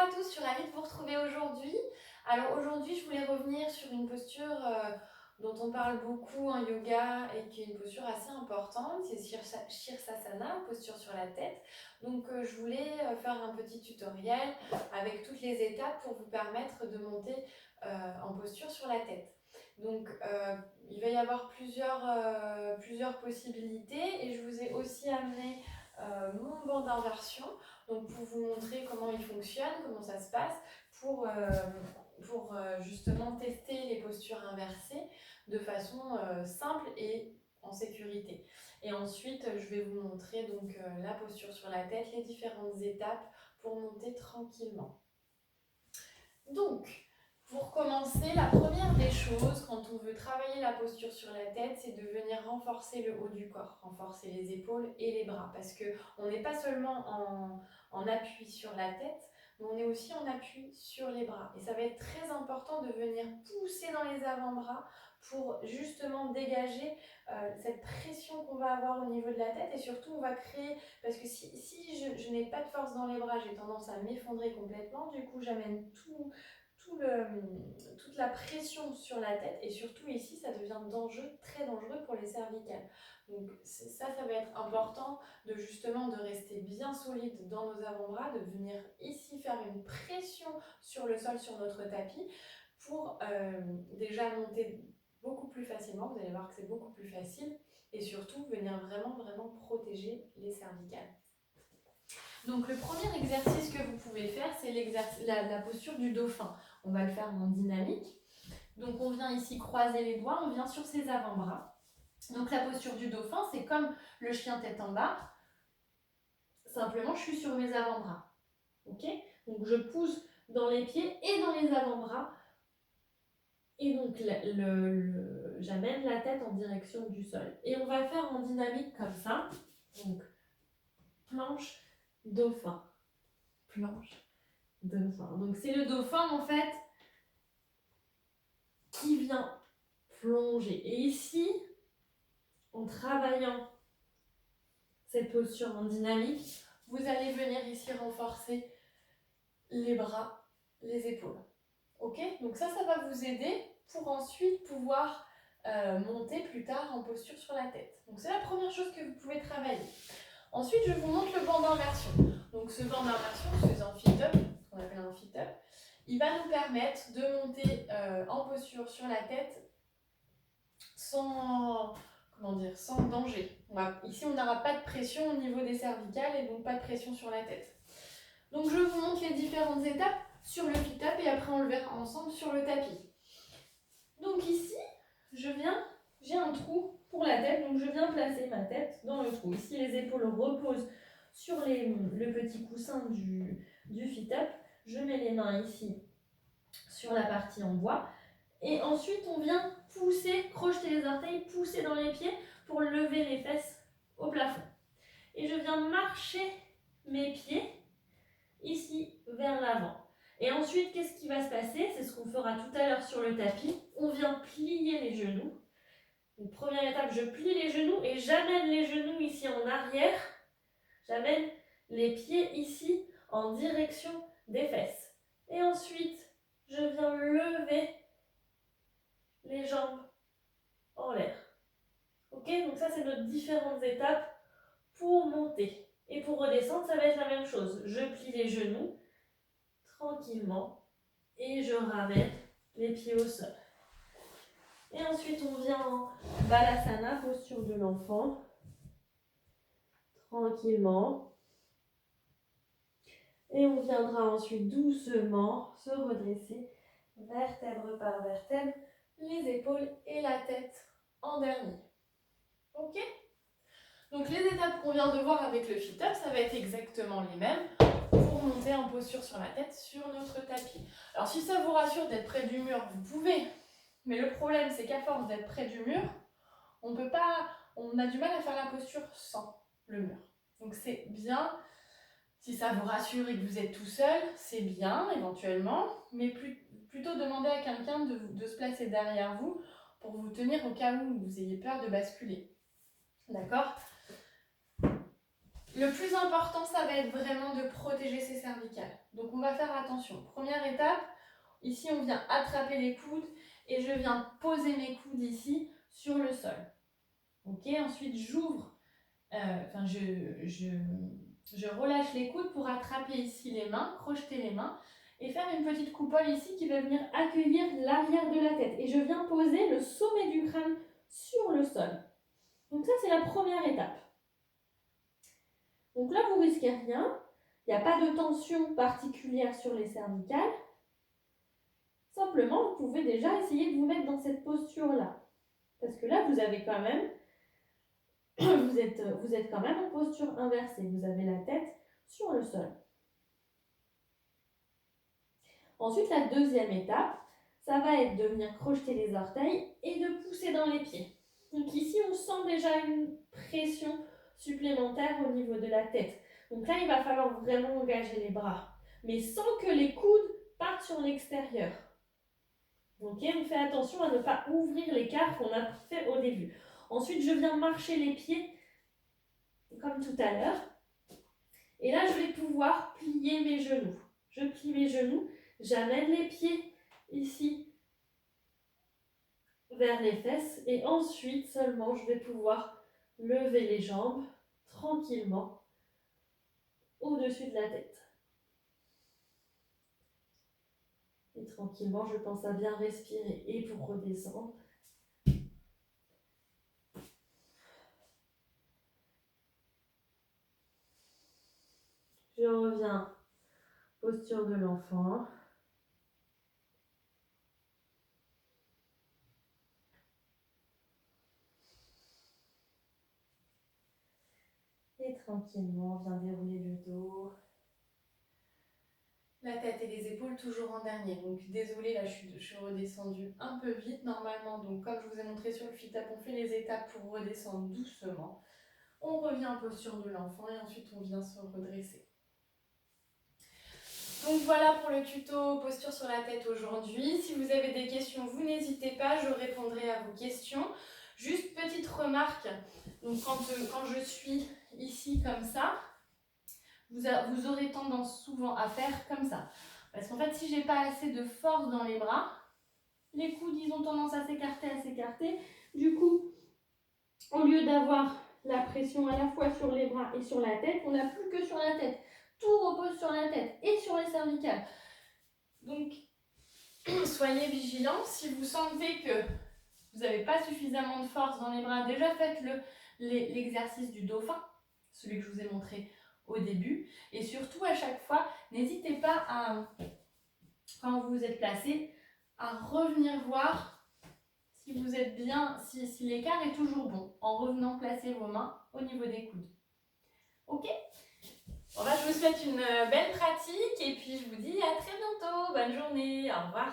à tous, je suis ravie de vous retrouver aujourd'hui. Alors aujourd'hui, je voulais revenir sur une posture dont on parle beaucoup en yoga et qui est une posture assez importante, c'est Shirsasana, posture sur la tête. Donc je voulais faire un petit tutoriel avec toutes les étapes pour vous permettre de monter en posture sur la tête. Donc il va y avoir plusieurs possibilités et je vous ai aussi amené mon banc d'inversion, donc pour vous montrer comment il fonctionne, comment ça se passe, pour justement tester les postures inversées de façon simple et en sécurité. Et ensuite, je vais vous montrer donc la posture sur la tête, les différentes étapes pour monter tranquillement. Donc, pour commencer, la première des choses quand on veut travailler la posture sur la tête, c'est de venir renforcer le haut du corps, renforcer les épaules et les bras, parce qu'on n'est pas seulement en appui sur la tête, mais on est aussi en appui sur les bras. Et ça va être très important de venir pousser dans les avant-bras pour justement dégager cette pression qu'on va avoir au niveau de la tête, et surtout on va créer, parce que si je n'ai pas de force dans les bras, j'ai tendance à m'effondrer complètement, du coup j'amène toute la pression sur la tête, et surtout ici ça devient très dangereux pour les cervicales. Donc ça va être important de justement de rester bien solide dans nos avant-bras, de venir ici faire une pression sur le sol, sur notre tapis, pour déjà monter beaucoup plus facilement. Vous allez voir que c'est beaucoup plus facile, et surtout venir vraiment protéger les cervicales. Donc le premier exercice que vous pouvez faire, c'est la posture du dauphin. On va le faire en dynamique. Donc on vient ici croiser les doigts, on vient sur ses avant-bras. Donc la posture du dauphin, c'est comme le chien tête en bas. Simplement, je suis sur mes avant-bras. Ok ? Donc je pousse dans les pieds et dans les avant-bras. Et donc j'amène la tête en direction du sol. Et on va faire en dynamique comme ça. Donc planche, dauphin. Planche, dauphin. Donc c'est le dauphin en fait qui vient plonger. Et ici, en travaillant cette posture en dynamique, vous allez venir ici renforcer les bras, les épaules. Ok ? Donc ça va vous aider pour ensuite pouvoir monter plus tard en posture sur la tête. Donc c'est la première chose que vous pouvez travailler. Ensuite, je vous montre le banc d'inversion. Donc ce banc d'inversion, c'est un fit-up, ce qu'on appelle un fit-up. Il va nous permettre de monter en posture sur la tête sans danger. Ici, on n'aura pas de pression au niveau des cervicales et donc pas de pression sur la tête. Donc je vous montre les différentes étapes sur le fit-up et après on le verra ensemble sur le tapis. Donc ici, j'ai un trou pour la tête, donc je viens placer ma tête dans le trou. Ici, les épaules reposent sur le petit coussin du fit-up. Je mets les mains ici sur la partie en bois. Et ensuite, on vient pousser, crocheter les orteils, pousser dans les pieds pour lever les fesses au plafond. Et je viens marcher mes pieds ici vers l'avant. Et ensuite, qu'est-ce qui va se passer? C'est ce qu'on fera tout à l'heure sur le tapis. On vient plier les genoux. Donc, première étape, je plie les genoux et j'amène les genoux ici en arrière. J'amène les pieds ici en direction des fesses. Et ensuite, je viens lever les jambes en l'air. Ok, donc ça c'est nos différentes étapes pour monter. Et pour redescendre, ça va être la même chose. Je plie les genoux tranquillement et je ramène les pieds au sol. Et ensuite on vient en Balasana, posture de l'enfant. Tranquillement. Et on viendra ensuite doucement se redresser, vertèbre par vertèbre, les épaules et la tête en dernier. Ok ? Donc les étapes qu'on vient de voir avec le fit-up, ça va être exactement les mêmes pour monter en posture sur la tête sur notre tapis. Alors si ça vous rassure d'être près du mur, vous pouvez. Mais le problème, c'est qu'à force d'être près du mur, on a du mal à faire la posture sans le mur. Donc c'est bien, si ça vous rassure et que vous êtes tout seul, c'est bien éventuellement, mais plutôt demander à quelqu'un de se placer derrière vous pour vous tenir au cas où vous ayez peur de basculer. D'accord ? Le plus important, ça va être vraiment de protéger ses cervicales. Donc on va faire attention. Première étape, ici on vient attraper les coudes et je viens poser mes coudes ici sur le sol. Ok, ensuite j'ouvre, je relâche les coudes pour attraper ici les mains, crocheter les mains et faire une petite coupole ici qui va venir accueillir l'arrière de la tête. Et je viens poser le sommet du crâne sur le sol. Donc ça, c'est la première étape. Donc là, vous ne risquez rien. Il n'y a pas de tension particulière sur les cervicales. Simplement, vous pouvez déjà essayer de vous mettre dans cette posture-là. Parce que là, vous avez quand même, vous êtes quand même en posture inversée. Vous avez la tête sur le sol. Ensuite, la deuxième étape, ça va être de venir crocheter les orteils et de pousser dans les pieds. Donc ici, on sent déjà une pression supplémentaire au niveau de la tête. Donc là, il va falloir vraiment engager les bras, mais sans que les coudes partent sur l'extérieur. Ok, on fait attention à ne pas ouvrir l'écart qu'on a fait au début. Ensuite, je viens marcher les pieds comme tout à l'heure. Et là, je vais pouvoir plier mes genoux. Je plie mes genoux, j'amène les pieds ici vers les fesses et ensuite seulement je vais pouvoir lever les jambes tranquillement au-dessus de la tête. Et tranquillement, je pense à bien respirer et pour redescendre. Je reviens, posture de l'enfant. Et tranquillement, on vient dérouler le dos. La tête et les épaules toujours en dernier. Donc désolée, là je suis redescendue un peu vite. Normalement, donc comme je vous ai montré sur le fit-up, on fait les étapes pour redescendre doucement. On revient en posture de l'enfant et ensuite on vient se redresser. Donc voilà pour le tuto posture sur la tête aujourd'hui. Si vous avez des questions, vous n'hésitez pas, je répondrai à vos questions. Juste petite remarque, donc quand je suis ici comme ça, vous aurez tendance souvent à faire comme ça. Parce qu'en fait, si j'ai pas assez de force dans les bras, les coudes ils ont tendance à s'écarter. Du coup, au lieu d'avoir la pression à la fois sur les bras et sur la tête, on n'a plus que sur la tête. Tout repose sur la tête et sur les cervicales. Donc, soyez vigilants. Si vous sentez que vous n'avez pas suffisamment de force dans les bras, déjà faites l'exercice du dauphin, celui que je vous ai montré au début. Et surtout, à chaque fois, n'hésitez pas à, quand vous vous êtes placé, à revenir voir si vous êtes bien, si l'écart est toujours bon, en revenant placer vos mains au niveau des coudes. Ok ? Bon, je vous souhaite une belle pratique et puis je vous dis à très bientôt. Bonne journée, au revoir.